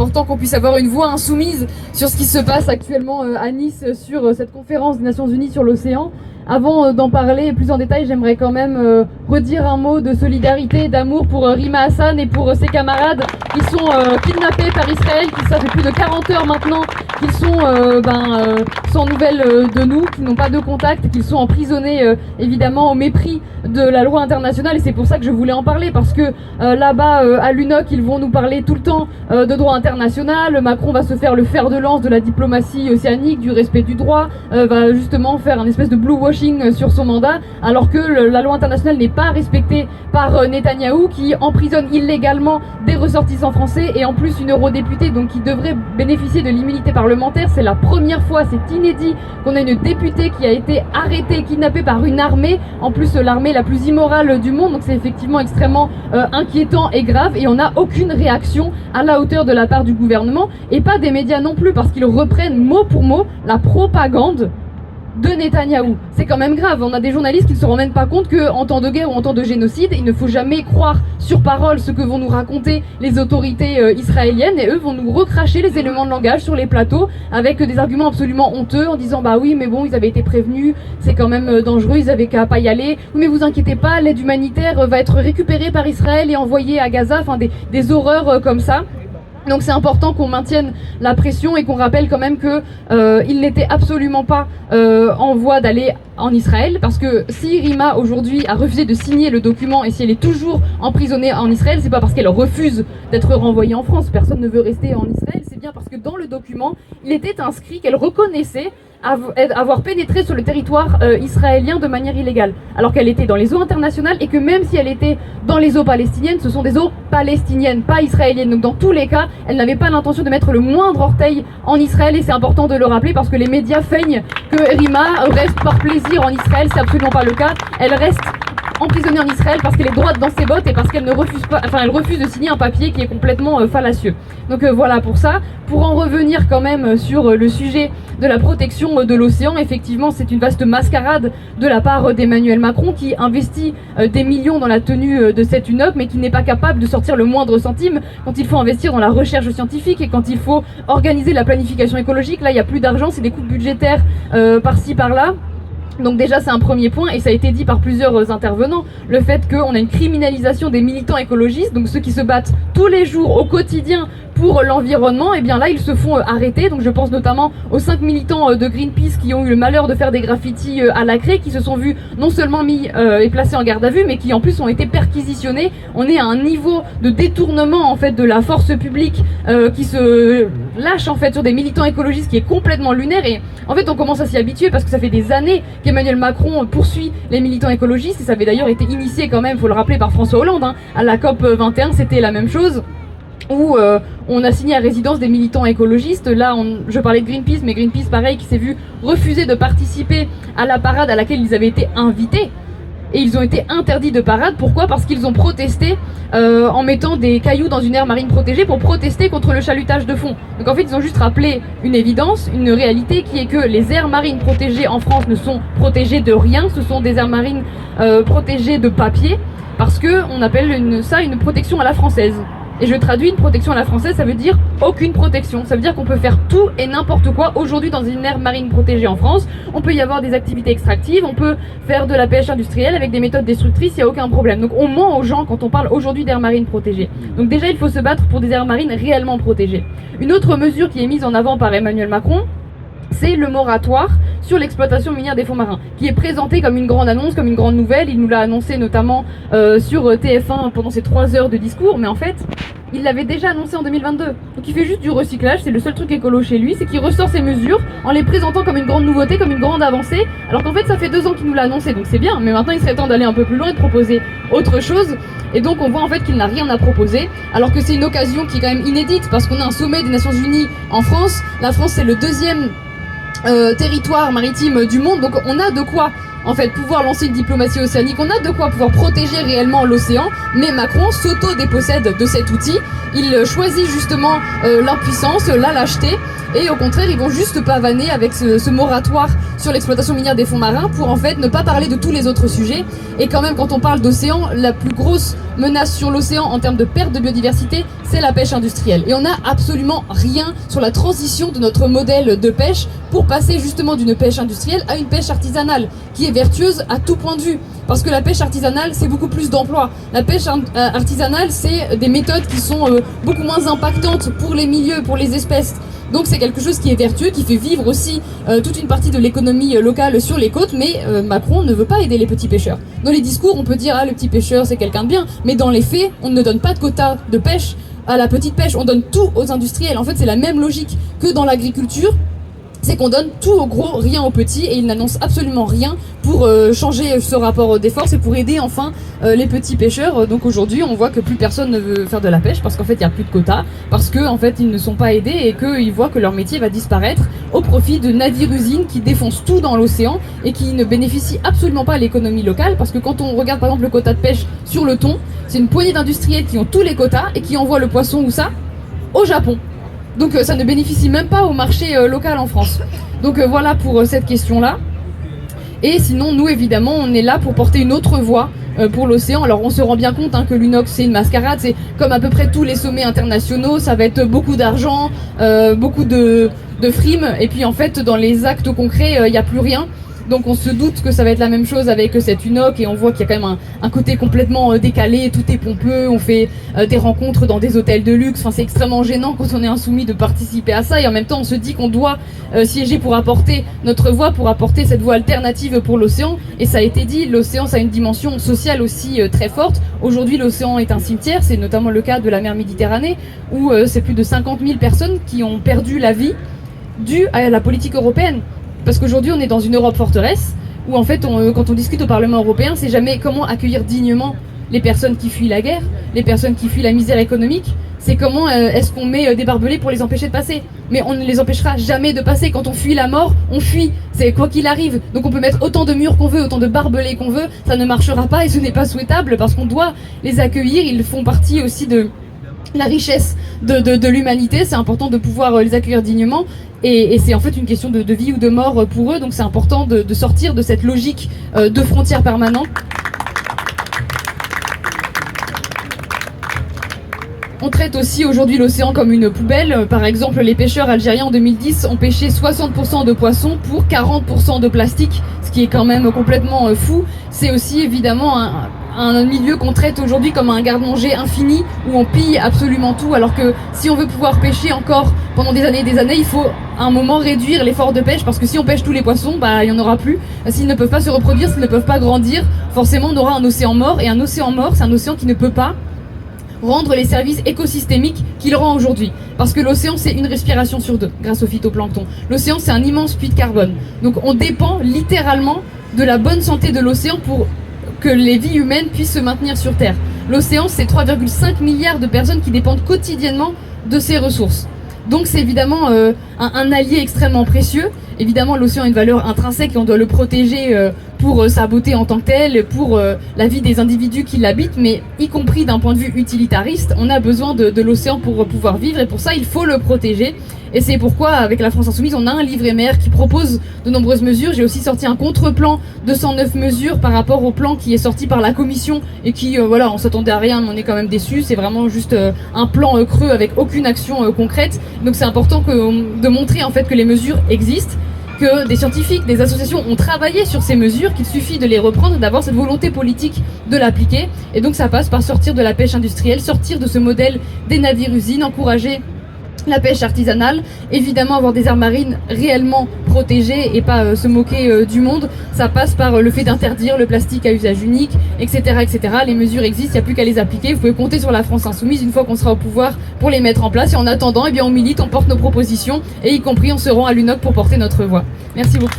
important qu'on puisse avoir une voix insoumise sur ce qui se passe actuellement à Nice sur cette conférence des Nations Unies sur l'océan. Avant d'en parler plus en détail, j'aimerais quand même redire un mot de solidarité, d'amour pour Rima Hassan et pour ses camarades qui sont kidnappés par Israël, ça fait plus de 40 heures maintenant qu'ils sont sans nouvelles de nous, qui n'ont pas de contact, qu'ils sont emprisonnés évidemment au mépris de la loi internationale, et c'est pour ça que je voulais en parler, parce que là-bas à l'UNOC, ils vont nous parler tout le temps de droit international. Macron va se faire le fer de lance de la diplomatie océanique, du respect du droit, va justement faire un espèce de blue washing sur son mandat, alors que la loi internationale n'est pas respectée par Netanyahou, qui emprisonne illégalement des ressortissants français et en plus une eurodéputée, donc qui devrait bénéficier de l'immunité parlementaire. C'est la première fois, c'est inédit, qu'on a une députée qui a été arrêtée, kidnappée par une armée, en plus l'armée la plus immorale du monde, donc c'est effectivement extrêmement inquiétant et grave, et on n'a aucune réaction à la hauteur de la part du gouvernement, et pas des médias non plus, parce qu'ils reprennent mot pour mot la propagande de Netanyahou. C'est quand même grave, on a des journalistes qui ne se rendent même pas compte qu'en temps de guerre ou en temps de génocide, il ne faut jamais croire sur parole ce que vont nous raconter les autorités israéliennes, et eux vont nous recracher les éléments de langage sur les plateaux avec des arguments absolument honteux en disant bah oui mais bon ils avaient été prévenus, c'est quand même dangereux, ils avaient qu'à pas y aller, oui mais vous inquiétez pas, l'aide humanitaire va être récupérée par Israël et envoyée à Gaza, enfin des horreurs comme ça. Donc c'est important qu'on maintienne la pression et qu'on rappelle quand même que il n'était absolument pas en voie d'aller en Israël, parce que si Rima aujourd'hui a refusé de signer le document et si elle est toujours emprisonnée en Israël, c'est pas parce qu'elle refuse d'être renvoyée en France, personne ne veut rester en Israël, c'est bien parce que dans le document il était inscrit qu'elle reconnaissait avoir pénétré sur le territoire israélien de manière illégale, alors qu'elle était dans les eaux internationales, et que même si elle était dans les eaux palestiniennes, ce sont des eaux palestiniennes, pas israéliennes. Donc dans tous les cas, elle n'avait pas l'intention de mettre le moindre orteil en Israël, et c'est important de le rappeler parce que les médias feignent que Rima reste par plaisir en Israël. C'est absolument pas le cas. Elle reste emprisonnée en Israël parce qu'elle est droite dans ses bottes et parce qu'elle ne refuse pas, elle refuse de signer un papier qui est complètement fallacieux. Donc voilà pour ça. Pour en revenir quand même sur le sujet de la protection de l'océan, effectivement c'est une vaste mascarade de la part d'Emmanuel Macron, qui investit des millions dans la tenue de cette UNOC, mais qui n'est pas capable de sortir le moindre centime quand il faut investir dans la recherche scientifique et quand il faut organiser la planification écologique. Là il n'y a plus d'argent, c'est des coupes budgétaires par-ci par-là. Donc déjà c'est un premier point, et ça a été dit par plusieurs intervenants, le fait qu'on a une criminalisation des militants écologistes, donc ceux qui se battent tous les jours au quotidien pour l'environnement, et bien là ils se font arrêter. Donc je pense notamment aux 5 militants de Greenpeace qui ont eu le malheur de faire des graffitis à la craie, qui se sont vus non seulement mis et placés en garde à vue, mais qui en plus ont été perquisitionnés. On est à un niveau de détournement en fait de la force publique qui se lâche en fait sur des militants écologistes qui est complètement lunaire, et en fait on commence à s'y habituer parce que ça fait des années qu'Emmanuel Macron poursuit les militants écologistes, et ça avait d'ailleurs été initié quand même, faut le rappeler, par François Hollande, hein. À la COP 21 c'était la même chose, où on a signé à résidence des militants écologistes. Là, je parlais de Greenpeace, mais Greenpeace, pareil, qui s'est vu refuser de participer à la parade à laquelle ils avaient été invités. Et ils ont été interdits de parade. Pourquoi ? Parce qu'ils ont protesté en mettant des cailloux dans une aire marine protégée pour protester contre le chalutage de fond. Donc en fait, ils ont juste rappelé une évidence, une réalité, qui est que les aires marines protégées en France ne sont protégées de rien. Ce sont des aires marines protégées de papier, parce qu'on appelle ça une protection à la française. Et je traduis, une protection à la française, ça veut dire aucune protection. Ça veut dire qu'on peut faire tout et n'importe quoi aujourd'hui dans une aire marine protégée en France. On peut y avoir des activités extractives, on peut faire de la pêche industrielle avec des méthodes destructrices, il n'y a aucun problème. Donc on ment aux gens quand on parle aujourd'hui d'aires marines protégées. Donc déjà il faut se battre pour des aires marines réellement protégées. Une autre mesure qui est mise en avant par Emmanuel Macron, c'est le moratoire sur l'exploitation minière des fonds marins, qui est présenté comme une grande annonce, comme une grande nouvelle. Il nous l'a annoncé notamment sur TF1 pendant ses 3 heures de discours, mais en fait, il l'avait déjà annoncé en 2022. Donc il fait juste du recyclage, c'est le seul truc écolo chez lui, c'est qu'il ressort ses mesures en les présentant comme une grande nouveauté, comme une grande avancée, alors qu'en fait ça fait 2 ans qu'il nous l'a annoncé, donc c'est bien, mais maintenant il serait temps d'aller un peu plus loin et de proposer autre chose. Et donc on voit en fait qu'il n'a rien à proposer, alors que c'est une occasion qui est quand même inédite, parce qu'on a un sommet des Nations Unies en France. La France c'est le 2e territoire maritime du monde, donc on a de quoi en fait pouvoir lancer une diplomatie océanique, on a de quoi pouvoir protéger réellement l'océan, mais Macron s'auto-dépossède de cet outil. Il choisit justement l'impuissance, la lâcheté, et au contraire ils vont juste pavaner avec ce moratoire sur l'exploitation minière des fonds marins pour en fait ne pas parler de tous les autres sujets. Et quand même quand on parle d'océan, la plus grosse menace sur l'océan en termes de perte de biodiversité, c'est la pêche industrielle. Et on n'a absolument rien sur la transition de notre modèle de pêche pour passer justement d'une pêche industrielle à une pêche artisanale qui est vertueuse à tout point de vue. Parce que la pêche artisanale, c'est beaucoup plus d'emplois. La pêche artisanale, c'est des méthodes qui sont beaucoup moins impactantes pour les milieux, pour les espèces. Donc c'est quelque chose qui est vertueux, qui fait vivre aussi toute une partie de l'économie locale sur les côtes, mais Macron ne veut pas aider les petits pêcheurs. Dans les discours, on peut dire « Ah, le petit pêcheur, c'est quelqu'un de bien », mais dans les faits, on ne donne pas de quota de pêche à la petite pêche, on donne tout aux industriels. En fait, c'est la même logique que dans l'agriculture, c'est qu'on donne tout au gros, rien au petit, et il n'annonce absolument rien pour changer ce rapport des forces et pour aider enfin les petits pêcheurs. Donc aujourd'hui, on voit que plus personne ne veut faire de la pêche parce qu'en fait, il n'y a plus de quotas, parce qu'en fait, ils ne sont pas aidés et qu'ils voient que leur métier va disparaître au profit de navires-usines qui défoncent tout dans l'océan et qui ne bénéficient absolument pas à l'économie locale. Parce que quand on regarde par exemple le quota de pêche sur le thon, c'est une poignée d'industriels qui ont tous les quotas et qui envoient le poisson où ça ? Au Japon. Donc ça ne bénéficie même pas au marché local en France. Donc voilà pour cette question-là. Et sinon, nous, évidemment, on est là pour porter une autre voix pour l'océan. Alors on se rend bien compte que l'UNOX, c'est une mascarade. C'est comme à peu près tous les sommets internationaux. Ça va être beaucoup d'argent, beaucoup de frimes. Et puis en fait, dans les actes concrets, il n'y a plus rien. Donc on se doute que ça va être la même chose avec cette UNOC et on voit qu'il y a quand même un côté complètement décalé, tout est pompeux, on fait des rencontres dans des hôtels de luxe, enfin c'est extrêmement gênant quand on est insoumis de participer à ça et en même temps on se dit qu'on doit siéger pour apporter notre voix, pour apporter cette voie alternative pour l'océan et ça a été dit, l'océan ça a une dimension sociale aussi très forte. Aujourd'hui l'océan est un cimetière, c'est notamment le cas de la mer Méditerranée où c'est plus de 50 000 personnes qui ont perdu la vie due à la politique européenne. Parce qu'aujourd'hui, on est dans une Europe forteresse, où en fait, quand on discute au Parlement européen, c'est jamais comment accueillir dignement les personnes qui fuient la guerre, les personnes qui fuient la misère économique, c'est comment est-ce qu'on met des barbelés pour les empêcher de passer. Mais on ne les empêchera jamais de passer. Quand on fuit la mort, on fuit, c'est quoi qu'il arrive. Donc on peut mettre autant de murs qu'on veut, autant de barbelés qu'on veut, ça ne marchera pas et ce n'est pas souhaitable, parce qu'on doit les accueillir, ils font partie aussi de la richesse de l'humanité, c'est important de pouvoir les accueillir dignement. Et c'est en fait une question de vie ou de mort pour eux, donc c'est important de sortir de cette logique de frontières permanentes. On traite aussi aujourd'hui l'océan comme une poubelle. Par exemple, les pêcheurs algériens en 2010 ont pêché 60% de poissons pour 40% de plastique, ce qui est quand même complètement fou. C'est aussi évidemment un milieu qu'on traite aujourd'hui comme un garde-manger infini où on pille absolument tout, alors que si on veut pouvoir pêcher encore pendant des années et des années, il faut à un moment réduire l'effort de pêche, parce que si on pêche tous les poissons, il n'y en aura plus. S'ils ne peuvent pas se reproduire, s'ils ne peuvent pas grandir, forcément on aura un océan mort, et un océan mort, c'est un océan qui ne peut pas rendre les services écosystémiques qu'il rend aujourd'hui. Parce que l'océan, c'est une respiration sur deux, grâce au phytoplancton. L'océan, c'est un immense puits de carbone. Donc on dépend littéralement de la bonne santé de l'océan pour que les vies humaines puissent se maintenir sur Terre. L'océan, c'est 3,5 milliards de personnes qui dépendent quotidiennement de ces ressources. Donc c'est évidemment un allié extrêmement précieux. Évidemment, l'océan a une valeur intrinsèque et on doit le protéger pour sa beauté en tant que telle, pour la vie des individus qui l'habitent, mais y compris d'un point de vue utilitariste, on a besoin de l'océan pour pouvoir vivre et pour ça, il faut le protéger. Et c'est pourquoi, avec la France Insoumise, on a un livret mer qui propose de nombreuses mesures. J'ai aussi sorti un contre-plan de 109 mesures par rapport au plan qui est sorti par la Commission et qui, voilà, on s'attendait à rien, mais on est quand même déçus. C'est vraiment juste un plan creux avec aucune action concrète. Donc c'est important de montrer en fait que les mesures existent, que des scientifiques, des associations ont travaillé sur ces mesures, qu'il suffit de les reprendre et d'avoir cette volonté politique de l'appliquer. Et donc ça passe par sortir de la pêche industrielle, sortir de ce modèle des navires-usines, encourager la pêche artisanale, évidemment avoir des aires marines réellement protégées et pas se moquer du monde. Ça passe par le fait d'interdire le plastique à usage unique, etc. etc. Les mesures existent, il n'y a plus qu'à les appliquer. Vous pouvez compter sur la France Insoumise une fois qu'on sera au pouvoir pour les mettre en place. Et en attendant, eh bien, on milite, on porte nos propositions et y compris on se rend à l'UNOC pour porter notre voix. Merci beaucoup.